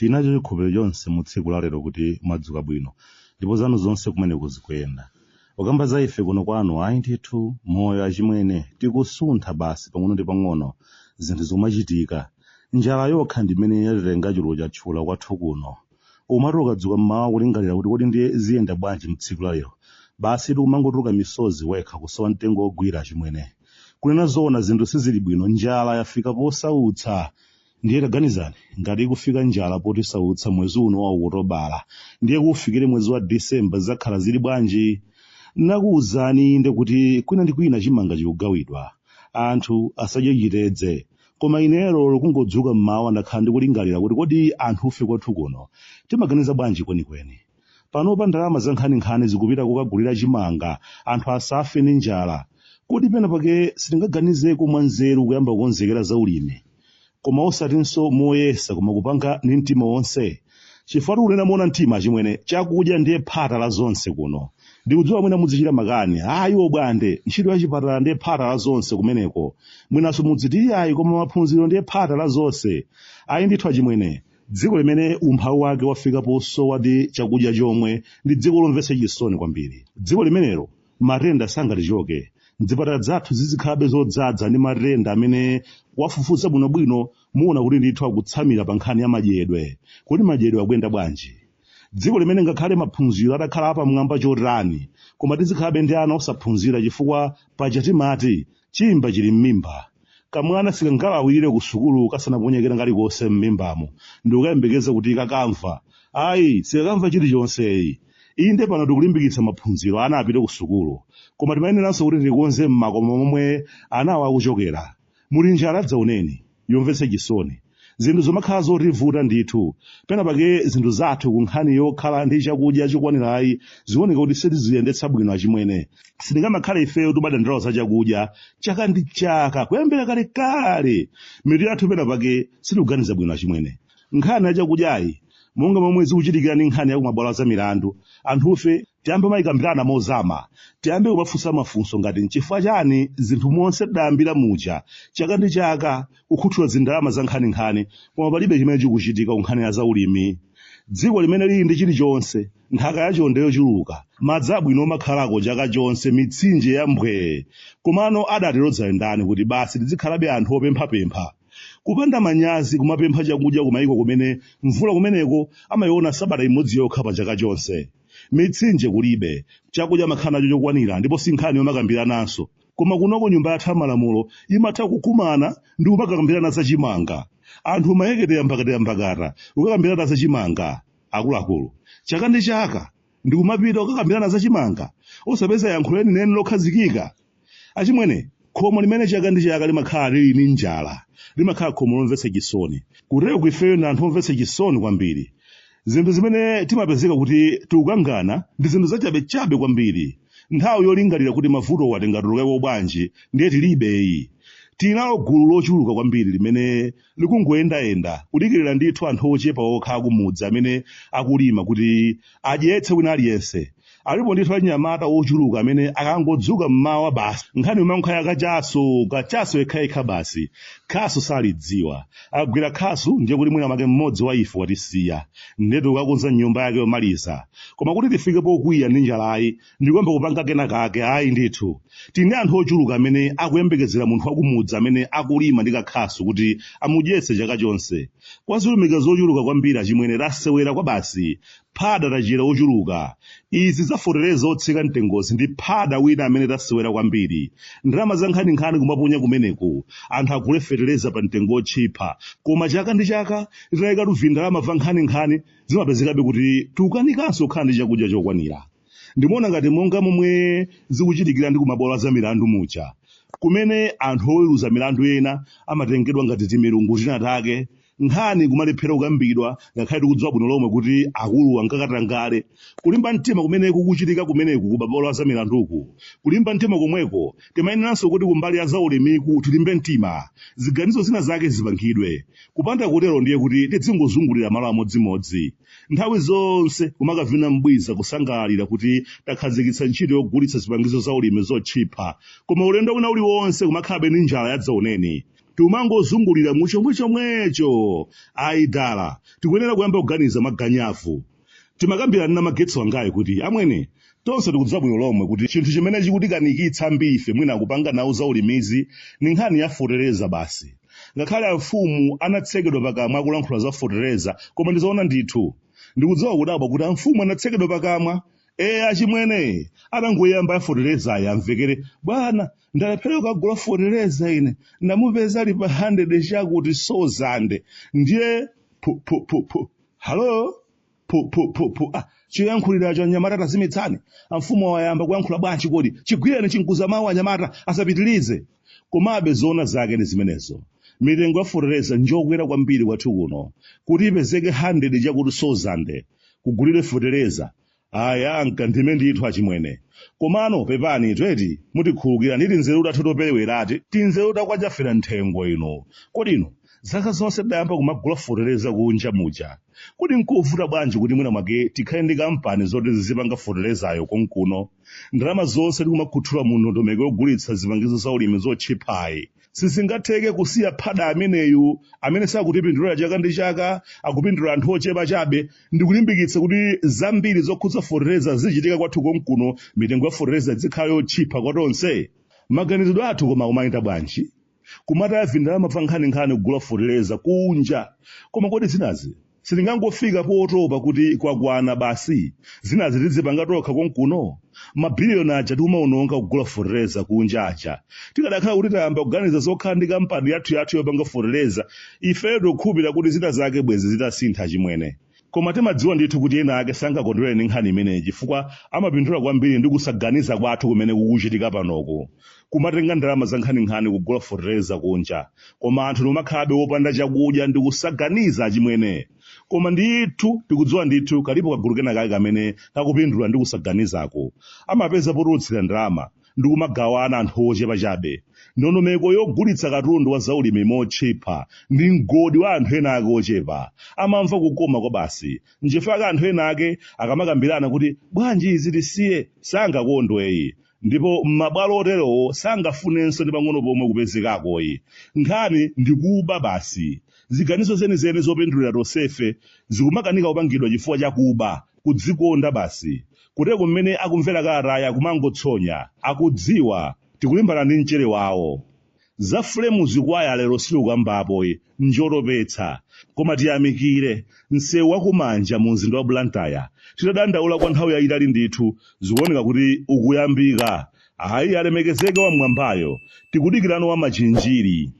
tinacho chikhulupiriro chonse mu tsiku la lero kuti mwadzuka bwino ndipo zanu zonse kumene kuzikuyenda ukamba za ife kuno kwanu ayi ndithu moyo achimwene tikusuntha basi pang'ono ndi pang'ono zinthu zomachitika njala yokha ndimene yatitenga chuluko chatchula kwathu kuno umati ukadzuka mmawa kulingalira kuti kodi ndiye ziyenda bwanji mtsiku la lero basi tikumangotuluka misozi wekha kusowa mtengo wogwira achimwene kunena zoona zinthu sizili bwino njala yafika posautsa ndiye taganizani ngati ikufika njala potisautsa mwezi uno wa ukutobala ndiye kufikire mwezi wa Disemba zakhala zili bwanji nakuwuzani inde kuti kwina ndi kwina chimanga chikugawidwa anthu asadye chitedze koma inero kungodzuka mmawa ndakhala ndikulingalira kuti kodi anthu ufe kwathu kuno timaganiza bwanji kwenikweni panopa ndalama za nkhaninkhani zikupita kukagulira chimanga anthu asafe ndi njala kodi pena pake sitingaganizeko mwanzeru kuyamba kukonzekera za ulimi koma osatinso moyesa koma kupanga ndi mtima wonse chifukwa tikunena moona mtima achimwene chakudya ndiye phata la zonse kuno ndikudziwa mwina mudzichita makani ayiwo bwande ntchito ya chipatala ndiye phata la zonse kumeneko mwinanso mudziti ayi koma maphunziro ndiye phata la zonse ayi ndithu achimwene dziko limene umphawi wake wafika posowa ndi chakudya chomwe ndi dziko lomvetsa chisoni kwambiri dziko limenelo matenda sangatichoke mzipatala zathu zizikhalabe zodzaza ndi matenda amene wafufuza bwinobwino muona kuti ndithu akutsamira pa nkhani ya madyedwe kuti madyedwe akuyenda bwanji dziko limene ngakhale maphunziro atakhala apamwamba chotani koma tizikhalabe ndi ana osaphunzira chifukwa paja timati chimba chili m'mimba kamwana sikangalawirire ku sukulu kasanaponyekera kalikonse m'mimbamo ndi ukayembekeza kuti kakamva ayi sikakamva chilichonse inde pano tikulimbikitsa maphunziro ana apite ku sukulu koma timayeneranso kuti tikonze m'makomo momwe anawo akuchokera muli njala dzaoneni yomvetsa chisoni zinthu zomakhala zotivuta ndithu pena pake zinthu zathu ku nkhani yokhala ndi chakudya chokwanirayi zioneka kuti sitiziyendetsa bwino achimwene sitingamakhale ifeyo timadandaula za chakudya chaka ndi chaka kuyambira kalekale mitu yathu pena pake sitikuganiza bwino achimwene nkhani ya chakudyayi monga momwe zikuchitikira ndi nkhani ya kumabwalo za milandu anthufe tiyambe mayikambirana mozama tiyambe kumafunsa mafunso ngati nchifukwa chani zinthu monse tidayambira muja chaka ndi chaka kukhuthula zindalama za nkhaninkhani koma palibe chimene chikuchitika ku nkhani ya zaulimi dziko limene lili ndi chilichonse nthaka yacho ndeyochuluka madzi abwino omakhalako chaka chonse mitsinje ya mbwee komano adatilodza ndani kuti basi tizikhalabe anthu opemphapempha kupanda manyazi kumapempha chakudya kumayiko kumene mvula kumeneko amayiona sabata imodzi yokha pa chaka chonse mitsinje kulibe chakudya makhala nacho chokwanira ndipo si nkhani yomakambirananso koma kunoko nyumba yathu malamulo imatha kukumana ndi kumakambirana za chimanga anthu mayeketera mbakatera ukakambirana za chimanga akuluakulu chaka ndi chaka ndi kumapita ukakambirana za chimanga osapeza yankho lenileni lokhazikika achimwene khomo limene chaka ndi chaka limakhala lili ndi njala limakhala khomo lomvetsa chisoni kutero kwifeyo ndi anthu omvetsa chisoni kwambiri zinthu zimene timapezeka kuti tikukangana ndi zinthu zachabechabe kwambiri nthawi yolingalira kuti mavuto watengatulukeko bwanji ndiye tilibeyi tinalo gulu lochuluka kwambiri limene likungoyendayenda kudikirira ndithu anthu ochepa okhala kumudzi amene akulima kuti adyetse wina aliyense alipo ndithu anyamata ochuluka amene akangodzuka mmawa basi nkhani yomankhaya kachaso yekhayekha basi khasu salidziwa agwira khasu ndiye kuti mwina make mmodzi wa ife watisiya ndetu ukakonza nyumba yake yomaliza koma kuti tifike pokwiya ndi njalayi ndikuyamba kupanga kenakake ayi ndithu tine anthu ochuluka amene akuyembekezera munthu wakumudzi amene akulima ndi kakhasu kuti amudyetse chaka chonse kwazilumika zochuluka kwambiri achimwene lasewera kwa basi phada tachira ochuluka izi za foteleza otsika mtengozi ndi phada wina amene tasewera kwambiri ndalama za nkhaninkhani kumaponya kumeneko anthu akulefereleza pa mtengo otchipa koma chaka ndi chaka titayika ndalama za nkhaninkhani zimapezekabe kuti tikukanikanso kukhala ndi chakudya chokwanira ndimaona ngati monga momwe zikuchitikira ndi kumabwalo za milandu mucha kumene anthu oweruza milandu ena amatengedwa ngati timilungu tinatake nkhani kumalephera kukambidwa ngakhale tikudziwa bwino lomwe kuti akulu ankakatangale kulimba mtima kumene kukuchitika kumeneku kumabwalo za milanduku kulimba mtima komweko timayeneranso kuti kumbali ya zaulimiku tilimbe mtima ziganizo zina zake zipangidwe kupanda kutero ndiye kuti tizingozungulira malo amodzimodzi nthawi zonse kumakavina mbwiza kusangalalira kuti takhazikitsa ntchito yogulitsa zipangizo zaulimi zotchipa koma ulendo wina uliwonse kumakhalabe ndi njala yadzaoneni tumangozungulira muchomwecho aidala tikuyenera kuyamba kuganiza maganyafu timakambirana na magetsi wangayi kuti amwene tonse tikudziwa bwino lomwe kuti chinthu chimene chikutikanikitsa mbife mwina akupanga nawo za ulimizi ni nkhani ya foteleza basi ngakhale amfumu anatsekedwa pakamwa akulankhula za foteleza koma ndizoona ndithu ndikudziwa kudabwa kuti amfumu anatsekedwa pakamwa achimwene atangoyamba foteleza amvekere bwana ndalephera kugula foteleza ine ndamupeza ali pa 100 chakuti sozande ndiye halo chiyankhulira cha anyamata tazimitsani amfumu wayamba kuyankhula bwanji kodi chigwireni chinkuza mawu anyamata asapitilize komabe zoona zake ndi zimenezo mitengo ya foteleza njokwera kwambiri kwathu kuno kuti ipezeke 100 chakuti sozande kugulire foteleza anka ndime ndithu achimwene komano pepani tweti mutikhulukira nditi nzeru tathu topewerati tinzeru takwajafera nthengo ino kodi ino zaka zonse dayamba kumagula foteleza kunja muja kodi nkovuta bwanji kuti mwina mwake tikhale ndi kampani zoti zizipanga fotelezayo konkuno ndalama zonse tikumakhuthula mu ndondomeko yogulitsa zipangizo za ulimi zotchipayi sizingatheke kusiya phada ameneyu amene sakutipindulira chaka ndi chaka akupindulira anthu ochepa chabe ndikulimbikitsa kuti zambiri zokhudza foteleza zichitika kwathu konkuno mitengo ya foteleza izikhala yotchipa kwa tonse maganizidwe athu koma kumayenda bwanji kumatavi ndalama pa nkhaninkhani kugula foteleza kunja koma kodi zinazi sitingangofika potopa kuti kwakwana basi zinazi tizipanga tokha konkuno mabiliyoni aja tikumawononga kugula foteleza kunja aja tikadakhala kuti tayamba kuganiza zokhala ndi kampani yathu yopanga foteleza ifeyo tikukhulupirira kuti zina zake bwezi zitasintha chimwene koma timadziwa ndithu kuti ena ake sangakondwere ndi nkhani imeneyi chifukwa amapindula kwambiri ndi kusaganiza kwathu kumene kukuchitika panoko kumatenga ndalama za nkhaninkhani kugula foteleza kunja koma anthu nomakhalabe wopanda chakudya ndi kusaganiza achimwene koma ndithu tikudziwa ndithu kalipo kagulu kena kake kamene kakupindula ndi kusaganizako amapeza potulutsira ndalama ndi kumagawana anthu ochepa chabe ndondomeko yogulitsa katundu wa zaulimi motchipa ndi mgodi wa anthu ena ake ochepa amamva kukoma kwa basi nchifukwa anthu ena ake akamakambirana kuti bwanji izi tisiye sangakondweyi ndipo m'mabwalo oterowo sangafunenso ndi pang'ono pomwe kupezekakoyi nkhani ndikuba basi ziganizo zenizeni zopindulira tonsefe zikumakanika kupangidwa chifukwa chakuba kudzikonda basi kuteko mmene akumvera kalata akumangotsonya akudziwa tikulimbana ndi mchere wawo za fulemu zikwaya lero silukambapo njotopetsa koma tiyamikire msewu wakumanja mu mzinda wa Blantyre titadandaula kwa nthawi yayitali ndithu zikuoneka kuti ukuyambika ayi alemekezeke wamwambayo tikudikirano wa machinjiri